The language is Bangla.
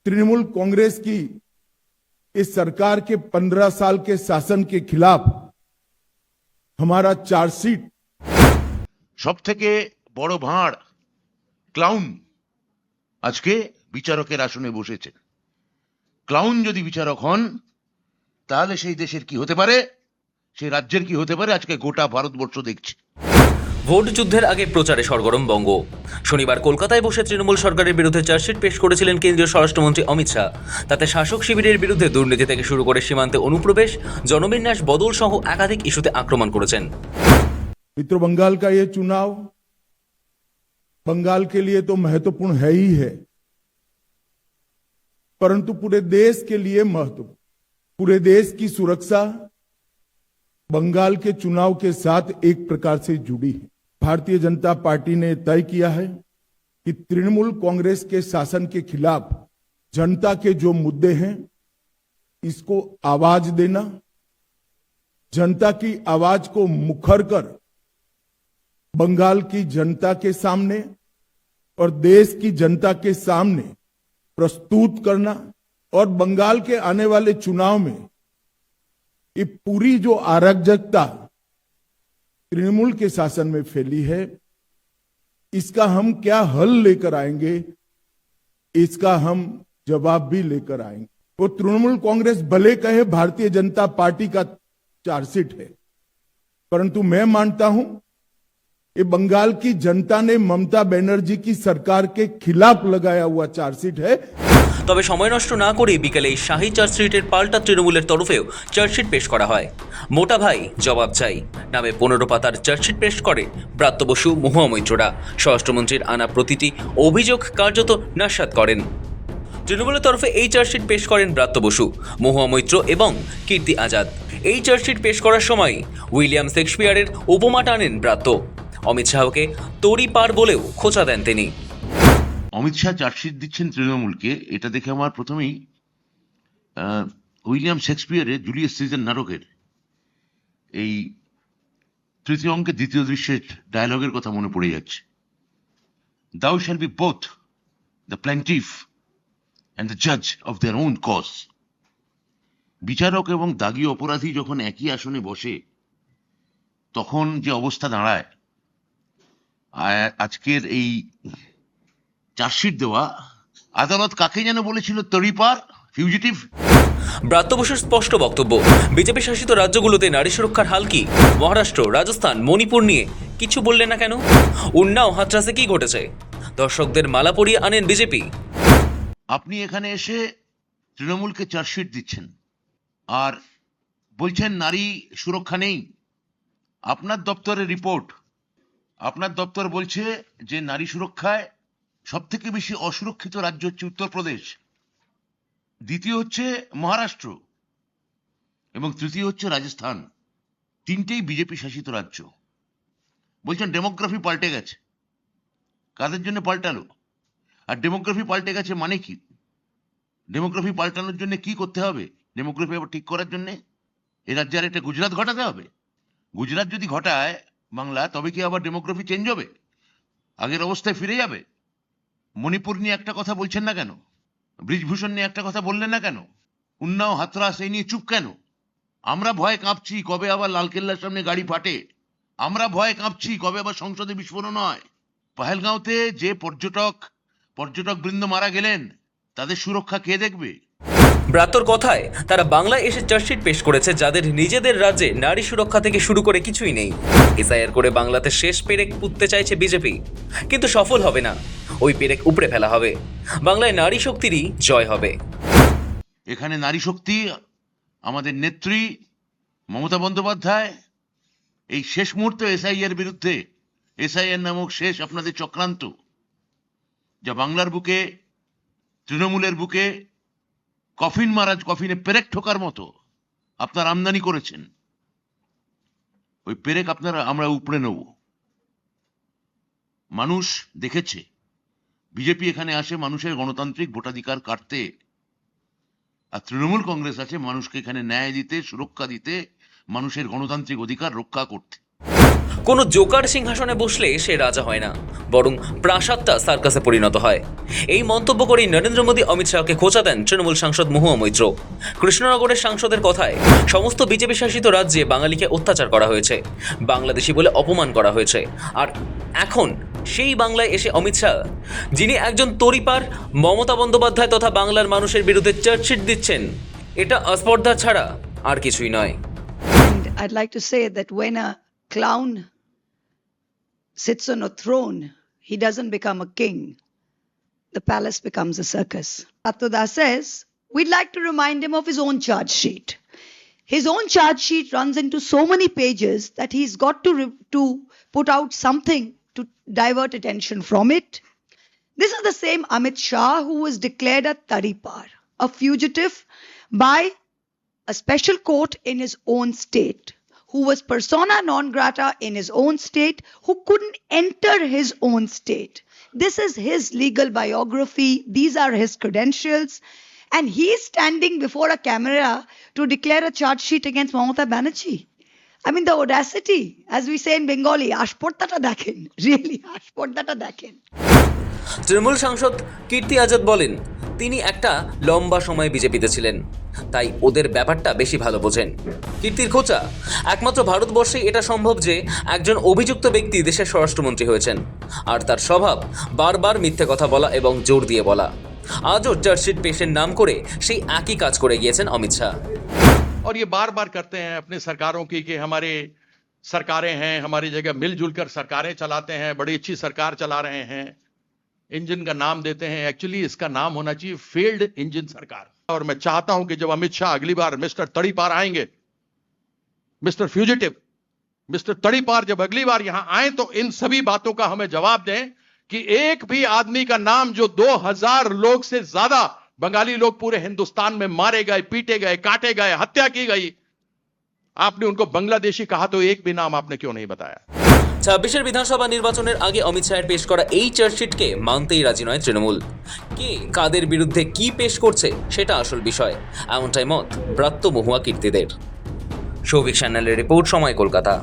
तृणमूल कांग्रेस की इस सरकार के 15 साल के शासन के खिलाफ हमारा चार्जशीट সব থেকে বড় ভাঁড় ক্লাউন আজকে বিচারকের আসনে বসেছেন। ক্লাউন যদি বিচারক হন তাহলে সেই দেশের কি হতে পারে, সেই রাজ্যের কি হতে পারে, আজকে গোটা ভারতবর্ষ দেখছে। ভোট যুদ্ধের আগে প্রচারে সরগরম বঙ্গ। শনিবার কলকাতায় বসে তৃণমূল সরকারের বিরুদ্ধে চার্জশিট পেশ করেছিলেন কেন্দ্রীয় স্বরাষ্ট্রমন্ত্রী অমিত শাহ। তাতে শাসক শিবিরের বিরুদ্ধে দুর্নীতি থেকে শুরু করে সীমান্তে অনুপ্রবেশ, জনবিন্যাস বদল সহ একাধিক ইস্যুতে আক্রমণ করেছেন। मित्रों, बंगाल का ये चुनाव बंगाल के लिए तो महत्वपूर्ण है ही है, परंतु पूरे देश के लिए महत्वपूर्ण। पूरे देश की सुरक्षा बंगाल के चुनाव के साथ एक प्रकार से जुड़ी है। भारतीय जनता पार्टी ने तय किया है कि तृणमूल कांग्रेस के शासन के खिलाफ जनता के जो मुद्दे हैं इसको आवाज देना, जनता की आवाज को मुखर कर बंगाल की जनता के सामने और देश की जनता के सामने प्रस्तुत करना, और बंगाल के आने वाले चुनाव में ये पूरी जो अराजकता तृणमूल के शासन में फैली है इसका हम क्या हल लेकर आएंगे, इसका हम जवाब भी लेकर आएंगे। वो तृणमूल कांग्रेस भले कहे भारतीय जनता पार्टी का चार्जशीट है, परंतु मैं मानता हूं ये बंगाल की जनता ने ममता बनर्जी की सरकार के खिलाफ लगाया हुआ चार्जशीट है। তবে সময় নষ্ট না করে বিকেলে এই শাহী চার্জশিটের পাল্টা তৃণমূলের তরফেও চার্জশিট পেশ করা হয়। মোটা ভাই জবাব চাই নামে 15 পাতার চার্জশিট পেশ করে ব্রাত্য বসু, মহুয়া মৈত্ররা। স্বরাষ্ট্রমন্ত্রীর আনা প্রতিটি অভিযোগ কার্যত নস্যাৎ করেন। তৃণমূলের তরফে এই চার্জশিট পেশ করেন ব্রাত্য বসু, মহুয়া মৈত্র এবং কীর্তি আজাদ। এই চার্জশিট পেশ করার সময় উইলিয়াম শেক্সপিয়ারের উপমা টানেন ব্রাত্য। অমিত শাহকে তড়ি পার বলেও খোঁচা দেন তিনি। অমিত শাহ চার্জশিট দিচ্ছেন তৃণমূলকে, এটা দেখে আমার প্রথমেই উইলিয়াম শেক্সপিয়ারের জুলিয়াস সিজার নাটকের এই তৃতীয় অঙ্কের দ্বিতীয় দৃশ্যের ডায়লগের কথা মনে পড়ে যাচ্ছে। Thou shall be both the plaintiff and the judge of their own cause. বিচারক এবং দাগী অপরাধী যখন একই আসনে বসে তখন যে অবস্থা দাঁড়ায়, আজকের এই চার্জশিট দেওয়া, আদালত কাকে যেন বলেছিল তড়িপার, ফিউজিটিভ। ব্রাত্য বসুর স্পষ্ট বক্তব্য, বিজেপি শাসিত রাজ্যগুলোতে নারী সুরক্ষার হাল কি? মহারাষ্ট্র, রাজস্থান, মণিপুর নিয়ে কিছু বললেন না কেন? উন্নাও হাতরাসে কি ঘটেছে? দর্শকদের মালা পরিয়ে আনেন বিজেপি। আপনি এখানে এসে তৃণমূলকে চার্জশিট দিচ্ছেন আর বলছেন নারী সুরক্ষা নেই। আপনার দপ্তরের রিপোর্ট, আপনার দপ্তর বলছে যে নারী সুরক্ষায় সব থেকে বেশি অসুরক্ষিত রাজ্য হচ্ছে উত্তরপ্রদেশ, দ্বিতীয় হচ্ছে মহারাষ্ট্র এবং তৃতীয় হচ্ছে রাজস্থান। তিনটেই বিজেপি শাসিত রাজ্য। বলছেন ডেমোগ্রাফি পাল্টে গেছে। কাদের জন্য পাল্টালো? আর ডেমোগ্রাফি পাল্টে গেছে মানে কি? ডেমোগ্রাফি পাল্টানোর জন্য কি করতে হবে? ডেমোগ্রাফি আবার ঠিক করার জন্য এ রাজ্যে আর একটা গুজরাট ঘটাতে হবে। গুজরাট যদি ঘটায় বাংলা, তবে কি আবার ডেমোগ্রাফি চেঞ্জ হবে? আগের অবস্থায় ফিরে যাবে? মণিপুর নিয়ে একটা কথা বলছেন না কেন? ব্রিজভূষণ নিয়ে একটা কথা বললেন না কেন? উন্নাও হাতরাস এই নিয়ে চুপ কেন? আমরা ভয়ে কাঁপছি কবে আবার লালকেল্লার সামনে গাড়ি ফাটে, আমরা ভয়ে কাঁপছি কবে আবার সংসদে বিস্ফোরণ হয়। পাহেলগাঁওতে যে পর্যটক বৃন্দ মারা গেলেন তাদের সুরক্ষা কে দেখবে? ব্রাত্যর কথায় তারা বাংলায় এসে চার্জশিট পেশ করেছে যাদের নিজেদের রাজ্যে নারী সুরক্ষা থেকে শুরু করে কিছুই নেই। এসআইআর করে বাংলাতে শেষ পেরেক পুঁততে চাইছে বিজেপি, কিন্তু সফল হবে না। ওই পেরেক উপড়ে ফেলা হবে, বাংলায় নারী শক্তিরই জয় হবে। এখানে নারী শক্তি আমাদের নেত্রী মমতা বন্দ্যোপাধ্যায় এই শেষ মুহূর্তে এসআইআর বিরুদ্ধে, এসআইআর নামক শেষ আপনাদের চক্রান্ত যা বাংলার বুকে, তৃণমূলের বুকে কফিনে পেরেক ঠোকার মতো আপনার আমদানি করেছেন, ওই পেরেক আমরা উপড়ে নেব। মানুষ দেখেছে বিজেপি এখানে আসে মানুষের গণতান্ত্রিক ভোটাধিকার কাটতে, আর তৃণমূল কংগ্রেস আছে মানুষকে এখানে ন্যায় দিতে, সুরক্ষা দিতে, মানুষের গণতান্ত্রিক অধিকার রক্ষা করতে। কোনো জোকার সিংহাসনে বসলে সে রাজা হয় না, বরং প্রাসাদটা সার্কাসে পরিণত হয়। এই মন্তব্য করেই নরেন্দ্র মোদী অমিত শাহকে খোঁচা দেন তৃণমূল সাংসদ মহুয়া মৈত্র। কৃষ্ণনগরের সাংসদের কথায়, সমস্ত বিজেপি শাসিত রাজ্যে বাঙালিকে অত্যাচার করা হয়েছে, বাংলাদেশি বলে অপমান করা হয়েছে, আর এখন সেই বাংলায় এসে অমিত শাহ, যিনি একজন তরিপার, মমতা বন্দ্যোপাধ্যায় তথা বাংলার মানুষের বিরুদ্ধে চার্জশিট দিচ্ছেন, এটা আস্পর্ধা ছাড়া আর কিছুই নয়। And I'd like to say that when a clown sits on a throne, he doesn't become a king. The palace becomes a circus. Attoda says, we'd like to remind him of his own charge sheet. His own charge sheet runs into so many pages that he's got to put out something to divert attention from it. This is the same Amit Shah who was declared a Taripar, a fugitive by a special court in his own state, who was persona non grata in his own state, who couldn't enter his own state. This is his legal biography. These are his credentials. And he is standing before a camera to declare a charge sheet against Mamata Banerjee. I mean, the audacity, as we say in Bengali, ashportata dakhen, really, ashportata dakhen. Trinamool সাংসদ কীর্তি আজাদ বলেন, তিনি একটা লম্বা সময় বিজেপিতে ছিলেন, তাই ওদের ব্যাপারটা বেশি ভালো বোঝেন। কীর্তির খোঁচা, একমাত্র ভারতবর্ষেই এটা সম্ভব যে একজন অভিযুক্ত ব্যক্তি দেশের স্বরাষ্ট্রমন্ত্রী হয়েছেন, আর তার স্বভাব বারবার মিথ্যে কথা বলা এবং জোর দিয়ে বলা। আজও চার্জশিট পেশের নাম করে সেই একই কাজ করে গিয়েছেন অমিত শাহ। और ये बार बार करते हैं अपने सरकारों की कि हमारे सरकारें हैं, हमारी जगह मिलजुल कर सरकारें चलाते हैं, बड़ी अच्छी सरकार चला रहे हैं, इंजन का नाम देते हैं। एक्चुअली इसका नाम होना चाहिए फेल्ड इंजन सरकार। और मैं चाहता हूं कि जब अमित शाह अगली बार मिस्टर तड़ीपार आएंगे, मिस्टर फ्यूजिटिव, मिस्टर तड़ीपार जब अगली बार यहां आए तो इन सभी बातों का हमें जवाब दें कि एक भी आदमी का नाम जो 2000 लोग से ज्यादा बंगाली लोग पूरे हिंदुस्तान में मारे गए, पीटे गए, काटे गए, हत्या की गई, आपने उनको बांग्लादेशी कहा तो एक भी नाम आपने क्यों नहीं बताया? 26 বিধানসভা নির্বাচনের আগে অমিত শাহের পেশ করা এই চার্জশিটকে মানতেই রাজি নয় তৃণমূল। কে কাদের বিরুদ্ধে কি পেশ করছে সেটা আসল বিষয়, এমনটাই মত ব্রাত্য মহুয়া কীর্তিদের। সৌভিক সান্যালের রিপোর্ট, সময়, কলকাতা।